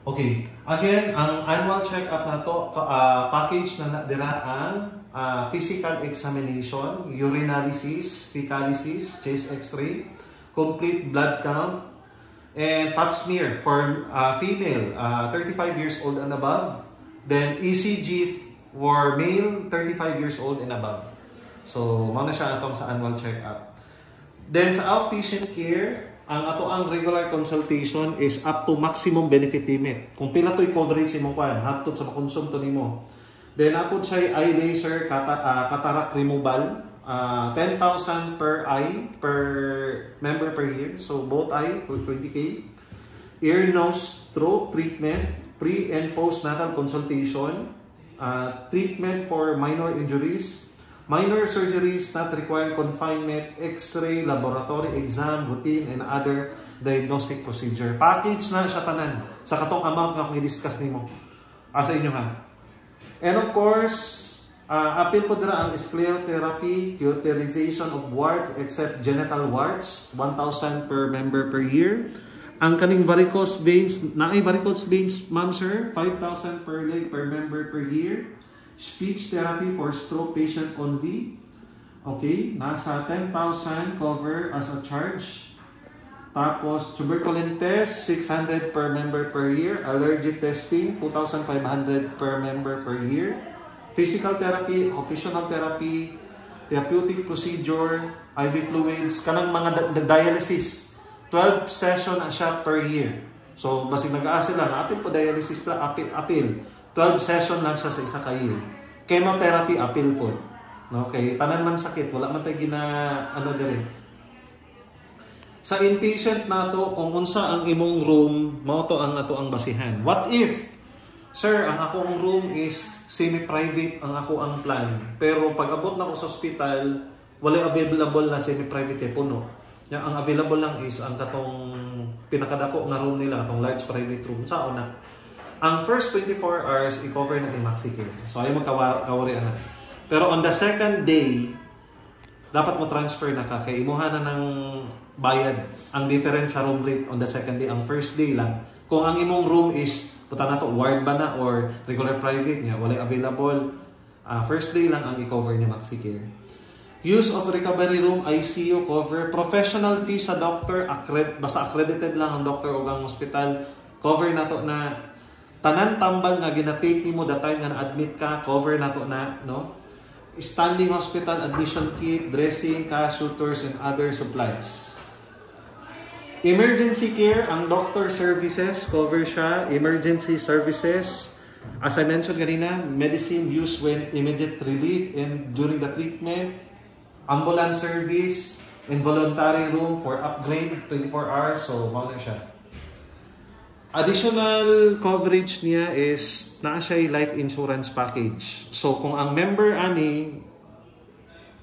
Okay. Again, ang annual check-up na to, package na dira ang physical examination, urinalysis, fecalysis, chest x-ray, complete blood count, and pap smear for female, 35 years old and above. Then ECG for male, 35 years old and above. So, muna siya atong sa annual check-up. Then sa outpatient care, ang ato ang regular consultation is up to maximum benefit limit. Kung pila to'y coverage imong kuan, haptot sa makonsum to nimo. Then apod siya eye laser cataract removal, 10,000 per eye per member per year. So both eye 20K. Ear, nose, throat treatment, pre and postnatal consultation, treatment for minor injuries, minor surgeries not require confinement, x-ray, laboratory exam, routine, and other diagnostic procedure. Package na siya tanan sa katong amount nga kung i-discuss nimo. Asa inyo ha. And of course, appeal po dira ang sclerotherapy, cauterization of warts except genital warts, 1,000 per member per year. Ang kaning varicose veins, naay varicose veins, ma'am sir, 5,000 per leg per member per year. Speech therapy for stroke patient only. Okay, nasa 10,000 cover as a charge. Tapos tuberculin test, 600 per member per year. Allergy testing, 2,500 per member per year. Physical therapy, occupational therapy, therapeutic procedure, IV fluids, kanang mga dialysis. 12 session ang siya per year. So, basig nag-aasa lang, apil po dialysis lang, apil. 12 session lang siya sa isa ka year. Chemotherapy, apil po. No? Kay tanan man sakit, wala man tayo ano dire. Sa inpatient nato, kung unsa ang imong room, mao to ang ato ang basihan. What if, sir, ang akong room is semi-private ang ako ang plan. Pero pag abot na ko sa hospital, wala available na semi-private kay puno. Ang available lang is ang katong pinakadako nga room nila, katong large private room. Sa una, ang first 24 hours, i-cover natin MaxiCare. So, ayaw magkawari na. Pero on the second day, dapat mo transfer na ka. Kaya imuha na ng bayad. Ang difference sa room rate on the second day, ang first day lang. Kung ang imong room is, puta na to, ward ba na or regular private niya, wala available, first day lang ang i-cover niya MaxiCare. Use of recovery room, ICU cover, professional fee sa doctor, basta accredited lang ang doctor o ang hospital, cover na to na tanan tambal nga ginatake nimo the time nga na-admit ka, cover na to na, no? Standing hospital admission kit, dressing, cash, sutures, and other supplies. Emergency care, ang doctor services, cover siya. Emergency services, as I mentioned kanina, medicine used when immediate relief and during the treatment. Ambulance service, involuntary room for upgrade, 24 hours, so mao na siya. Additional coverage niya is naa siya life insurance package. So kung ang member ani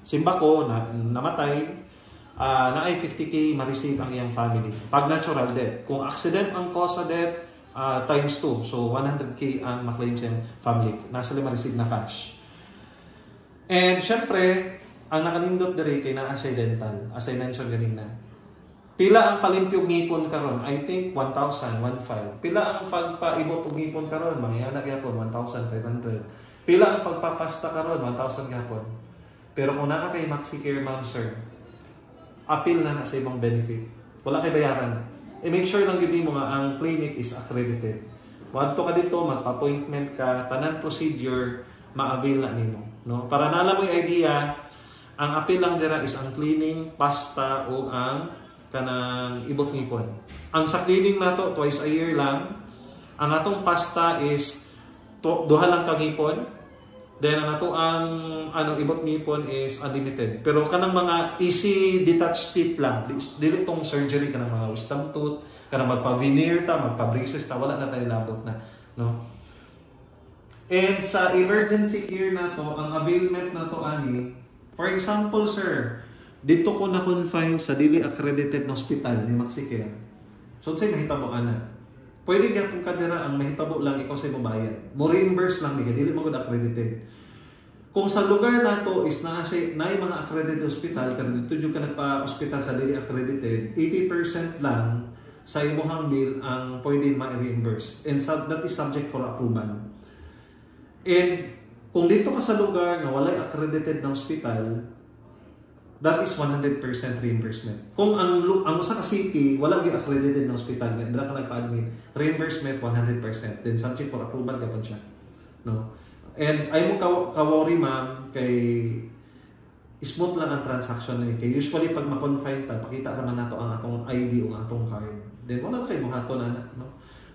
simba ko na namatay, naay 50K ma-receive ang iyang family. Pag natural death, kung accident ang cause sa death, times 2. So 100K ang ma-claim sa family. Nasa lima receive na cash. And syempre, ang nakanindot diri kay naa siya dental, as I mentioned kanina. Pila ang palimpyog ngipon karon? I think 1,000, 1,500. Pila ang pagpaibot og ngipon karon? Mangyana gyapon 1,500. Pila ang pagpapasta karon? 1,000 gyapon. Pero kung naa kay MaxiCare, ma'am sir, appeal na sa ibang benefit. Wala kay bayaran. I-make sure lang gid mo nga ang clinic is accredited. Wadto ka dito, magpa-appointment ka, tanan procedure ma-avail na nimo, no? Para nala mo yung idea, ang appeal lang dira is ang cleaning, pasta o ang kanang ibot ngipon. Ang sa cleaning nato twice a year lang. Ang atong pasta is duha lang ka ngipon. Then ang ato ang ibot ngipon is unlimited. Pero kanang mga easy detached teeth lang. Dili tong surgery kanang mga wisdom tooth, kanang magpa-veneer ta, magpa-braces ta, wala na tayo labot na, no? And sa emergency care nato, ang availment nato ani, for example, sir, dito ko na-confine sa dili accredited na hospital ni MaxiCare. So, sa'yo mahitabo ka na. Pwede ka kung kadira ang mahitabo lang, ikaw sa'yo mabayad. Mo reimburse lang, dili mo good accredited. Kung sa lugar na to is na yung mga accredited hospital, kada dito yung ka nagpa-hospital sa dili accredited, 80% lang sa imuhang bill ang pwede ma-reimburse. And that is subject for approval. And kung dito ka sa lugar na walay accredited na hospital, that is 100% reimbursement. Kung ang usa ka city wala gyud accredited na hospital, nga dira ka nagpa-admit, reimbursement 100%. Then subject for approval ka pa siya. No? And ay mo ka-worry ma'am kay smooth lang ang transaction ni kay usually pag ma-confine ta, pakita raman nato ang atong ID o ang atong card. Then wala kay buhaton na, no?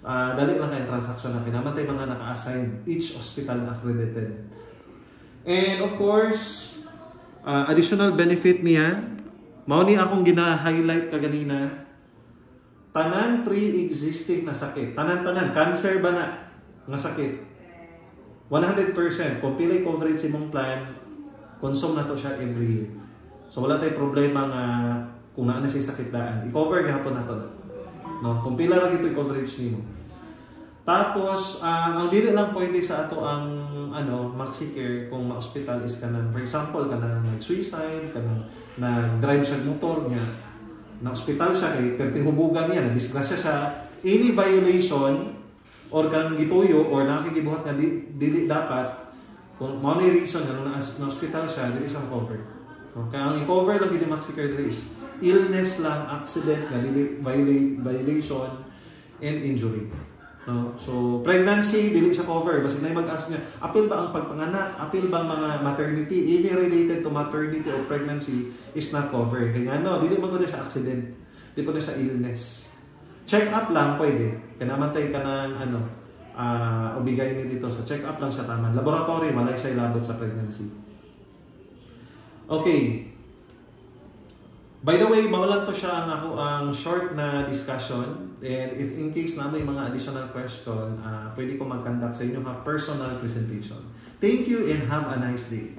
Dali lang kay transaction na pinamantay mga naka-assign each hospital accredited. And of course, additional benefit niya, mao ni akong gina-highlight kaganina, tanan pre-existing na sakit, tanan cancer ba na nga sakit, 100% kung pilay coverage imong plan, consume na to siya every year. So wala tay problema nga kung naa na siya sakit daan, i-cover gihapon nato na. No, kung pila ra gito i-coverage nimo. Tapos ang dili lang pwede sa ato ang MaxiCare kung ma-hospital is kanang, for example, kanang nag-suicide, kanang nag-drive siya motor niya, na-hospital siya kay perting hubugan niya, na-disgrasya siya, any violation or kanang gituyo or nakikibuhat nga dili dapat, kung mao ni reason nga na-hospital siya, dili siya cover. Okay, ang i-cover lang gid MaxiCare is illness lang, accident nga dili violation and injury. No? So pregnancy dili siya cover, basta nay mag-ask niya, apil ba ang pagpanganak, apil ba mga maternity, any related to maternity or pregnancy is not covered. Kaya dili man gud siya accident, di po na siya illness. Check up lang pwede. Kanamantay ka ng ubigay ni dito sa check up lang siya taman. Laboratory wala siya ilabot sa pregnancy. Okay. By the way, mawalan to siya ang short na discussion, and if in case na may mga additional question, pwede ko mag-conduct sa inyo personal presentation. Thank you and have a nice day.